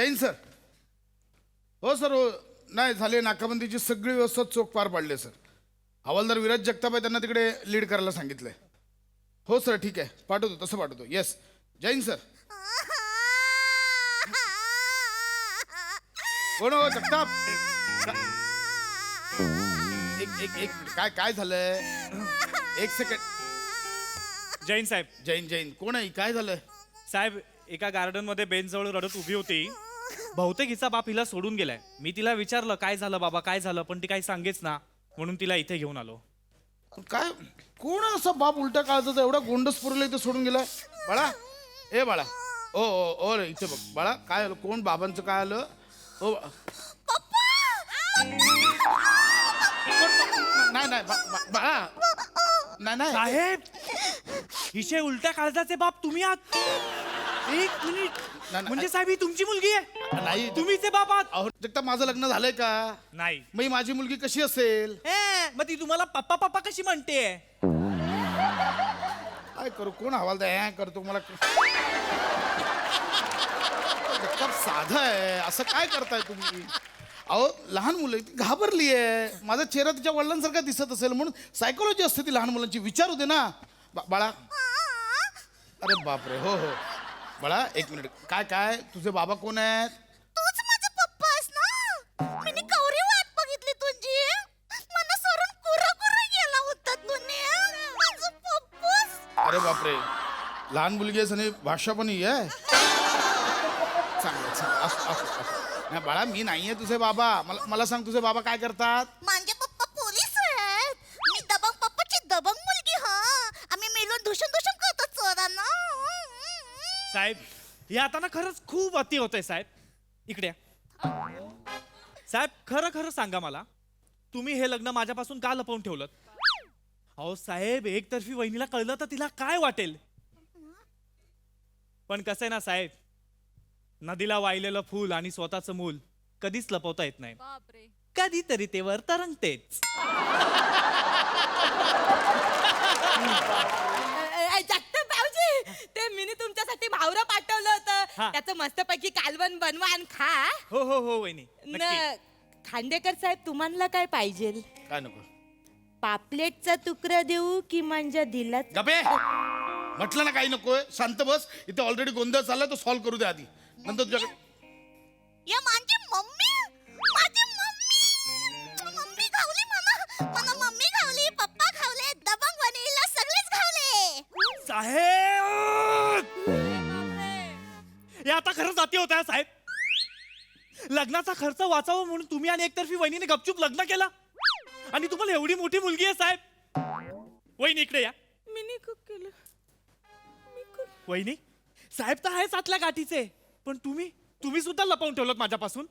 Jain sir. हो sir हो. नाही झाले, नाकाबंदीची सगळी व्यवस्था चोख पार पाडली सर. हवालदार विराज जगताप आहे, त्यांना तिकडे लीड करायला सांगितलंय. हो सर ठीक आहे, पाठवतो, तसं पाठवतो. Yes Jain sir. कोण हो जगताप? एक एक एक काय काय झालंय? एक सेकंड. जैन साहेब. जैन जैन कोण आहे? काय झालंय? साहेब एका गार्डन मध्ये बेंचजवळ रडत उभी होती. बहुतेक हिचा बाप हिला सोडून गेलाय. मी तिला विचारलं काय झालं बाबा काय झालं, पण ती काही सांगेच ना, म्हणून तिला इथे घेऊन आलो. काय कोण असा बाप उलट्या काळजाचा एवढा गोंडस पुरला इथे सोडून गेलाय? बाळा, ए बाळा, ओ ओ ओ रे इथे बघ बाळा, काय आलं? कोण बाबांचं काय आलं? ओ नाही नाही बाळा, नाही नाही साहेब हिचे उलट्या काळजाचे बाप तुम्ही आहात? एक मिनिट, नाही. म्हणजे साहेब ही तुमची मुलगी आहे? नाही. तुम्हीच बाप आहात? अहो जगताप, माझं लग्न झालंय का? नाही. मग ही माझी मुलगी कशी असेल? मग ती तुम्हाला पप्पा पप्पा कशी म्हणते? काय करू? कोण हवालदार हे करतो मला? जगताप साधं आहे, असं काय करताय तुम्ही? अहो लहान मुलं ती घाबरली आहे. माझा चेहरा तिच्या वडिलांसारखा दिसत असेल म्हणून सायकोलॉजी असते ती लहान मुलांची. विचारू दे ना बाळा. अरे बापरे. हो हो बाळा, एक मिनिट. काय काय तुझे बाबा कोण आहेत? तूच माझा पप्पा आहेस ना? मी कवरी वाट बघितली तुझी. मला सोडून कुरा गेला होता तुम्ही. माझा पप्पाच. अरे बापरे, लहान मुलगी आहेस आणि भाषा पण ही आहे. चांगलं चांगलं असं असं असं. नाही बाळा, मी नाहीये तुझे बाबा. मला सांग, तुझे बाबा काय करतात? माझे पप्पा पोलीस आहेत. मी दबंग पप्पाची दबंग मुलगी. हा, आम्ही मिळून धुशून धुशून करतो चोरांना. साहेब हे आता ना खरंच खूप अति होतंय साहेब. इकडे या. साहेब खरं खरं सांगा मला, तुम्ही हे लग्न माझ्यापासून का लपवून ठेवलं? अहो साहेब, एकतर्फी वहिनीला कळलं तर तिला काय वाटेल? पण कसं आहे ना साहेब, नदीला वाहिलेलं फूल आणि स्वतःचं मूल कधीच लपवता येत नाही. कधीतरी ते वर तरंगतेच. जगताप भाऊजी, ते मी तुमच्यासाठी भावरं पाठवलं हा. होतं. त्याचं मस्तपैकी कालवण बनवा आणि खा. हो हो हो वहिनी, नक्की. खांडेकर साहेब, तुम्हाला काय पाहिजे? काय नको? पापलेटचा तुकडा देऊ की म्हणजे दिलात? गपे, म्हटलं ना काही नकोय. शांत बस. इथे ऑलरेडी गोंधळ चाललाय, तो सॉल्व्ह करू दे आधी, नंतर तुझ्याकडे. या माझी मम्मी. माझी मम्मी. मम्मी घावली मला. मला मम्मी घावली, पप्पा घावले, दबंग वनीला सगळेच घावले. साहेब हे आता खरंच अति होत आहे साहेब. लग्नाचा खर्च वाचावा म्हणून तुम्ही आणि एकतर्फी वहिनीने गपचूप लग्न केलं, आणि तुम्हाला एवढी मोठी मुलगी आहे साहेब. वहिनी इकडे या. मी केलं. वहिनी, साहेब तर आहेच आतल्या गाठीचे, पण तुम्ही सुद्धा लपवून ठेवलं माझ्यापासून.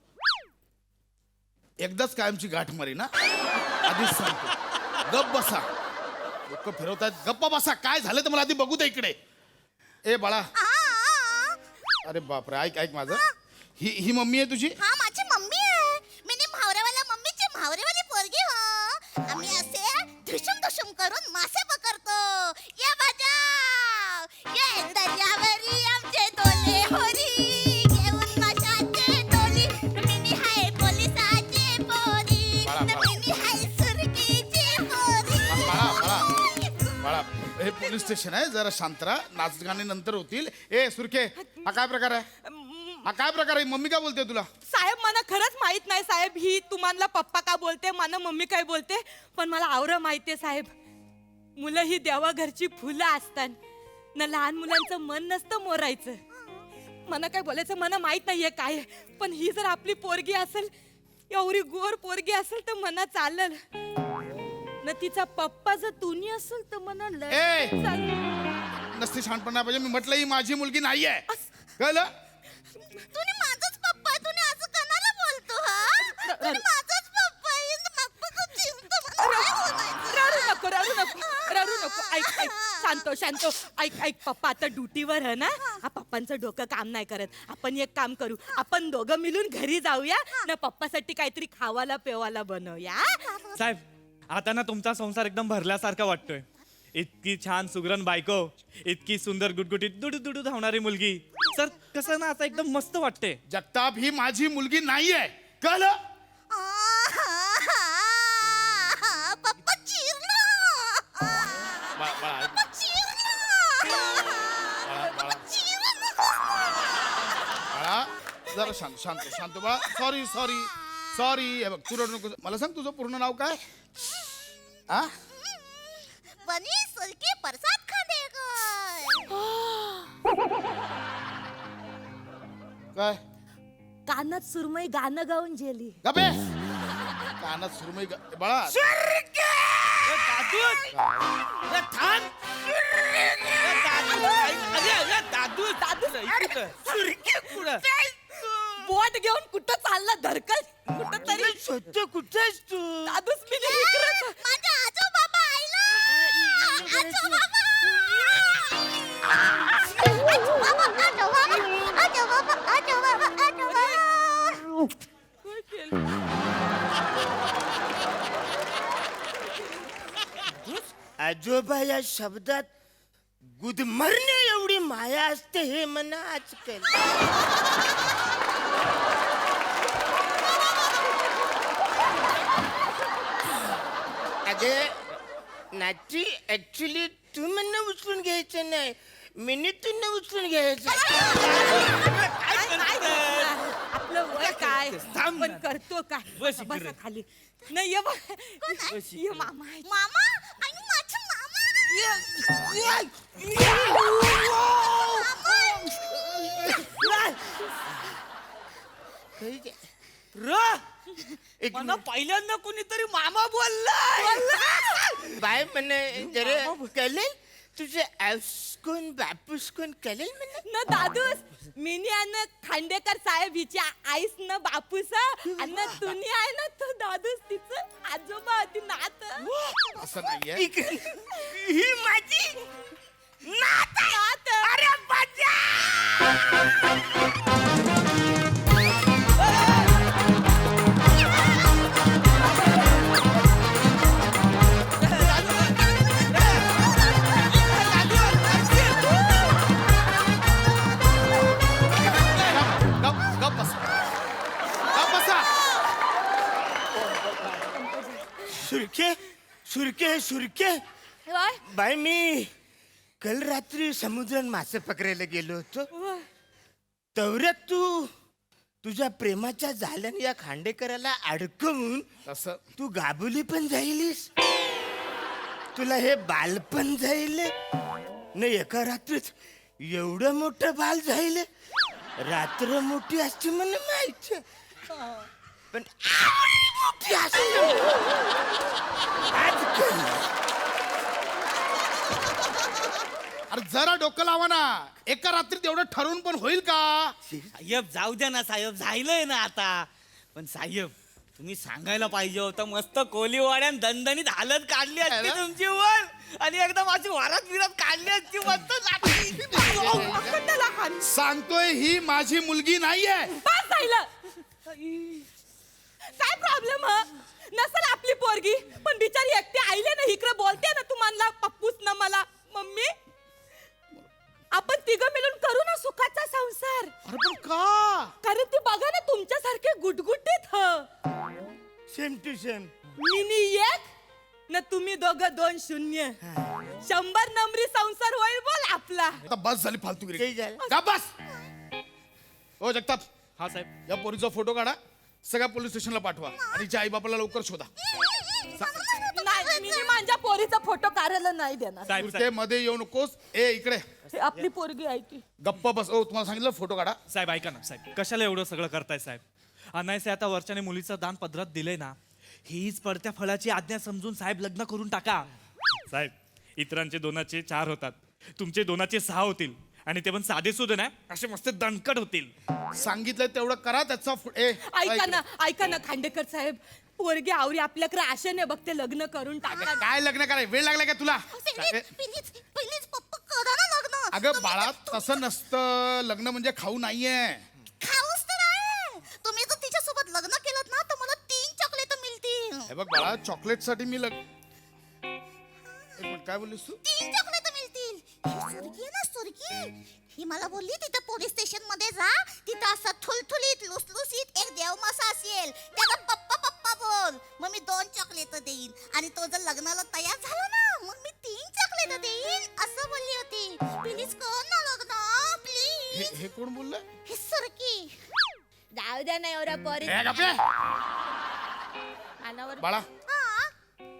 एकदाच कायमची गाठ मारी ना, आधीच सांगतो. गप बसा. लोक फिरवतात, गप्पा बसा. काय झालं तर मला आधी बघू दे इकडे. ए बाळा, अरे बापरे, ऐक ऐक माझं. ही मम्मी आहे तुझी? हा, माझी मम्मी आहे. मी भावरेवाल्या मम्मीची भावरेवाली पोरगी. हो, आम्ही असे धुशुम धुशुम करून मासे पकडतो. या बाजा, या दर्यावरी आमचे डोले होरी, घेऊन माशाचे डोली. मिनी हाय पोलिसाचे पोरी, मिनी हाय सुरकीची पोरी. बाळा, हे पोलीस स्टेशन आहे, जरा शांत राहा. नाच गाणे नंतर होतील. ए सुरखे, हा काय प्रकार आहे? हा काय प्रकार आहे? मम्मी काय बोलते तुला? साहेब मला खरंच माहित नाही साहेब, ही तुम्हाला पप्पा का बोलते, मला मम्मी काय बोलते. पण मला आवरं माहितीये साहेब, मुलं ही देवा घरची फुलं असतात ना. लहान मुलांचं मन नसतं मोरायचं. मला काय बोलायचं मला माहित नाहीये काय, पण ही जर आपली पोरगी असेल, एवढी गोर पोरगी असेल तर मना चालल ना. तिचा पप्पा जर तुनी असेल तर मना ए! चालेल. नसते शहाणपणा पाहिजे. मी म्हटलं ही माझी मुलगी नाहीये, कळलं? तुम्ही माझाच पप्पा आहे. तुम्ही असं कणाला बोलतो? हा, तुम्ही माझाच पप्पा आहे. पप्पा खूप चिंता. रडू नको. ऐक शांत. ऐक पप्पा आता ड्युटीवर आहे ना. पप्पांचं डोकं काम नाही करत. आपण एक काम करू, आपण दोघं मिळून घरी जाऊया ना. पप्पासाठी काहीतरी खावाला पेवाला बनवूया. साहेब आता ना तुमचा संसार एकदम भरल्यासारखा वाटतोय. इतकी छान सुगरण बायको, इतकी सुंदर गुटगुटीत दुडू दुडू धावणारी मुलगी. सर कसं ना आता एकदम मस्त वाटते. जगताप ही माझी मुलगी नाहीये, कळलं? पप्पा चिरलं. बाळा चिरलं. बाळा जरा शांत शांत शांत बाळा. Sorry sorry sorry. हे बघ तू रडू नको. मला सांग तुझं पूर्ण नाव काय? हा बनी सुलकी प्रसाद खांडेकर. काय कानात सुरमई गाणं गाऊन जेली. गबे कानात सुरमई बाळा बोट घेऊन कुठं चालला धरकल कुठं तरी. सत्य कुठे आहेस तू? दादूच मी नाही इकडंच. माझ्या आजोबाबा आईला. आजोबाबा. आजोबा या शब्दात गुदमरणे एवढी माया असते हे म्हणा आजकाल. अगे नाची ऍक्च्युली तू म्हणणं उचलून घ्यायचं नाही, मिनी तू उचलून घ्यायचं. आपलं वय काय पण करतो काय. बस बसा इकडे. खाली. नाही ये बघ. ये मामा आहे. मामा आणि माझा मामा. एक मला पहिल्यांदा कोणीतरी मामा बोललाय. बाय म्हणे जरा कळेल तुझे आऊस कोण बापूस कोण कळेल म्हणे. न दादूस मिनी आणि खांडेकर साहेब हिची आईस न बापूस आणि तुम्ही आहे ना तो दादूस तिचं आजोबा होती नात. असं नाहीये. इकडे ही माझी नात आहे. नात. अरे बच्चा गप बस गप बसा. सुरखे सुरखे सुरखे होय? बाय मी काल रात्री समुद्रात मासे पकडायला गेलो होतो. होय. तवऱ्यात तू तुझ्या प्रेमाच्या झाल्याने या खांडेकराला अडकवून तसं तू गाबुली पण जाईलीस. तुला हे बाल पण जाईल न एका रात्रीत एवढं मोठं बाल जाईल. रात्र मोठी असते मला माहिती पण आवडी मोठी असते. आजकाल अरे जरा डोकं लावा ना. एका रात्रीत एवढं ठरवून पण होईल का? साहेब जाऊ द्या ना साहेब, झालंय ना आता. पण साहेब तुम्ही सांगायला पाहिजे होतं. मस्त कोलीवाड्यान दणदणीत हालत काढली असती अरे. तुमची वर आणि एकदम अशी वरात विरात काढली असती मस्त नाचली. अखंडाला हाण. सांगतोय ही माझी मुलगी नाहीये. बस झालं. काय प्रॉब्लेम ह नसल आपली पोरगी पण बिचारी एकटी आईले ना इकडे बोलते ना तुम्हाला पप्पूस ना मला मम्मी. आपण तिघं मिळून करू ना सुखाचा संसार. अरे पण का? कारण ती बघा ना तुमच्यासारखे गुटगुटीत ह. Same to same. मिनी एक न तुम्ही दोघं 2-0. 100 नंबरी संसार होईल बोल आपला. आता बस झाली फालतूगिरी. ते झालं. का बस. हो जगताप हा साहेब. या पोरीचा फोटो काढा, सगळ्या पोलीस स्टेशनला पाठवा आणि तिच्या आई बापाला लवकर शोधा. नाही मी माझ्या पोरीचा फोटो काढायला नाही देणार. साहेब ते साहेब मध्ये येऊ नकोस. ए इकडे हे आपली पोरगी आहे ती. गप्प बस. ओ तुम्हाला सांगितलं फोटो काढा. साहेब ऐका ना साहेब, कशाला एवढं सगळं करताय साहेब. अनायसे आता वरच्याने मुलीचं दान पदरात दिलंय ना, हीच पडत्या फळाची आज्ञा समजून साहेब लग्न करून टाका. साहेब इतरांचे 2चे 4 होतात, तुमचे 2चे 6 होतील आणि ते पण साधे सुद्धा नाही असे मस्त दणकट होतील. सांगितलं तेवढं करा. त्याचा ऐका ना खांडेकर साहेब, पोरगी आवरी आपल्याकडे आशेने बघते लग्न करून टाका. काय लग्न कराय वेळ लागला का तुला? प्लीज पप्पा करा ना लग्न. अगं बाळा तसं नसतं. लग्न म्हणजे खाऊ नाहीये. खाऊच तर आहे. तुम्ही जर तिच्यासोबत लग्न केलं ना तर मला 3 चॉकलेट मिळतील. हे बघ बाळा चॉकलेट साठी मी काय बोललीस तू 3 चॉकलेट मिळतील. ही सुरकी आहे ना सुरकी, ही मला बोलली तिथं पोलीस स्टेशन मध्ये जा, तिथं असं थुलथुलीत लुसलुसीत एक देवमासा असेल, त्याला पप्पा पप्पा बोल, मग मी 2 चॉकलेट देईन आणि तो जर लग्नाला तयार झाला ना मग मी 3 चॉकलेट देईन असं बोलली होती. प्लीज कर ना लग्न प्लीज. हे कोण बोललं ही सुरकी. जाऊ द्या ना एवढ्या पोरी. बाळा हा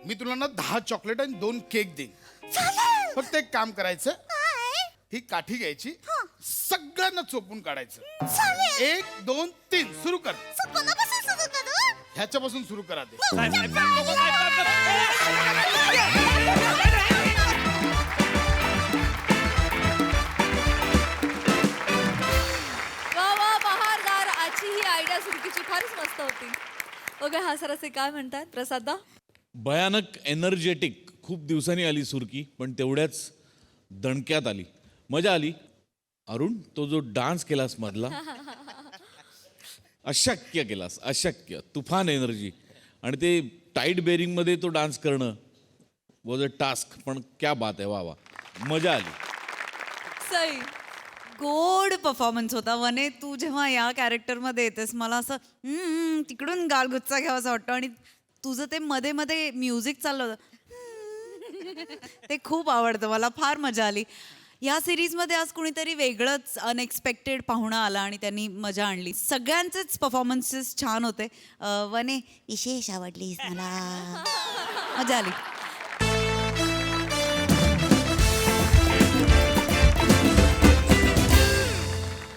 मी तुला ना 10 चॉकलेट आणि 2 केक देईन. चालेल. फक्त एक काम करायचं, काय? ही काठी घ्यायची, हा. सगळ्यांना चोपून काढायचं. चालेल. 1 2 3 सुरू कर. कोणापासून सुरू करू? ह्याच्यापासून सुरू करा ते. साहेब साहेब नको, साहेब, साहेब. वा वा बहारदार, आजची ही आयडिया सुरकीची फारच मस्त होती. ओके हा सर असे काय म्हणतात प्रसादा? भयानक एनर्जेटिक. खूप दिवसांनी आली सुरकी, पण तेवढ्याच दणक्यात आली. मजा आली. अरुण, तो जो डान्स केलास मधला, अशक्य केलास, अशक्य. तुफान एनर्जी. आणि ते टाईट बेरिंग मध्ये तो डान्स करणं वॉज अ टास्क. पण क्या बात आहे, वा वा, मजा आली. सई. गोड परफॉर्मन्स होता. वने, तू जेव्हा या कॅरेक्टरमध्ये येतेस मला असं तिकडून गालगुच्चा घ्यावासा वाटतो. आणि तुझं ते मध्ये मध्ये म्युझिक चाललं होतं ते खूप आवडतं मला. फार मजा आली. या सिरीजमध्ये आज कुणीतरी वेगळंच अनएक्सपेक्टेड पाहुणा आला आणि त्यांनी मजा आणली. सगळ्यांचेच परफॉर्मन्सेस छान होते. वने, विशेष आवडलीस मला. मजा आली.